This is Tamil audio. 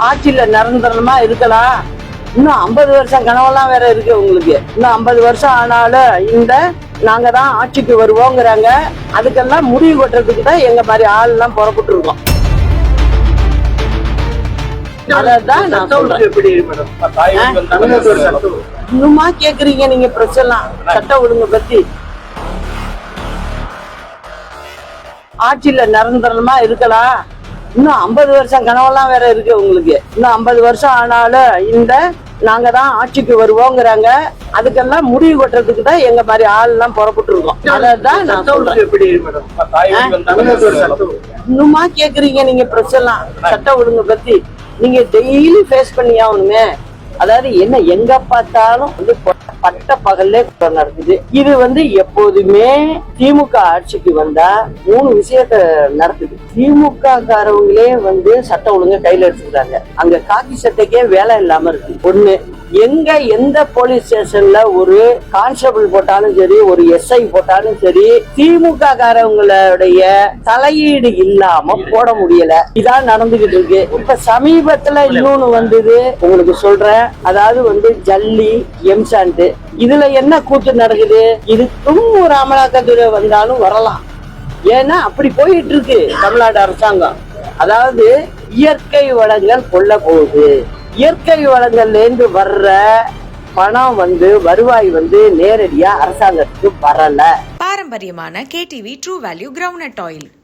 ஆட்சியில நிரந்தரமா இருக்கலாம். இன்னும் 50 வருஷம் கனவெல்லாம் வேற இருக்கு உங்களுக்கு. இன்னும் 50 வருஷம் ஆனாலும் நாங்க தான் ஆட்சிக்கு வருவோங்கிறாங்க. அதுக்கெல்லாம் முடிவு கட்டுறதுக்கு தான் எங்க மாதிரி ஆள் எல்லாம் புறப்பட்டு இருக்கோம். அதான் நான் சொல்றேன். இன்னுமா கேக்குறீங்க நீங்க பிரச்சனை சட்ட ஒழுங்கு பத்தி? ஆட்சியில நிரந்தரமா இருக்கலாம். இன்னும் 50 வருஷம் கனவெல்லாம் வேற இருக்கு உங்களுக்கு. இன்னும் 50 வருஷம் ஆனாலும் நாங்க தான் ஆட்சிக்கு வருவோங்கிறாங்க. அதுக்கெல்லாம் முடிவு கட்டுறதுக்கு தான் எங்க மாதிரி ஆள் எல்லாம் புறப்பட்டு இருக்கோம். அதான் நான் சொல்றேன். இன்னுமா கேக்குறீங்க நீங்க பிரச்சனை சட்ட ஒழுங்கு பத்தி? நீங்க டெய்லி ஃபேஸ் பண்ணி ஆகணுமே. அதாவது என்ன எங்க பார்த்தாலும் பட்ட பகல்ல நடக்குது. இது எப்போதுமே திமுக ஆட்சிக்கு வந்தா 3 விஷயத்த நடக்குது. திமுக காரவங்களே சட்ட ஒழுங்க கையில எடுத்துக்கிறாங்க. அங்க காக்கி சட்டைக்கே வேலை இல்லாம இருக்கு. ஒண்ணு, எந்த போலீஸ் ஸ்டேஷன்ல ஒரு கான்ஸ்டபிள் போட்டாலும் சரி, ஒரு எஸ்ஐ போட்டாலும் சரி, திமுக காரவங்களுடைய தலையீடு இல்லாம போட முடியல. இதான் நடந்துகிட்டு இருக்கு. இப்ப சமீபத்துல இன்னொன்னு வந்தது உங்களுக்கு சொல்றேன். அதாவது ஜல்லி எம்சாண்ட் இதுல என்ன கூத்து நடக்குது? இதுக்கும் ஒரு அமலாக்கத்துறை வந்தாலும் வரலாம். ஏன்னா அப்படி போயிட்டு இருக்கு தமிழ்நாடு அரசாங்கம். அதாவது இயற்கை வளங்கள் கொள்ள போகுது. இயற்கை வளங்கள்ல இருந்து வர்ற பணம் வருவாய் நேரடியா அரசாங்கத்துக்கு வரல. பாரம்பரியமான KTV true value groundnut oil.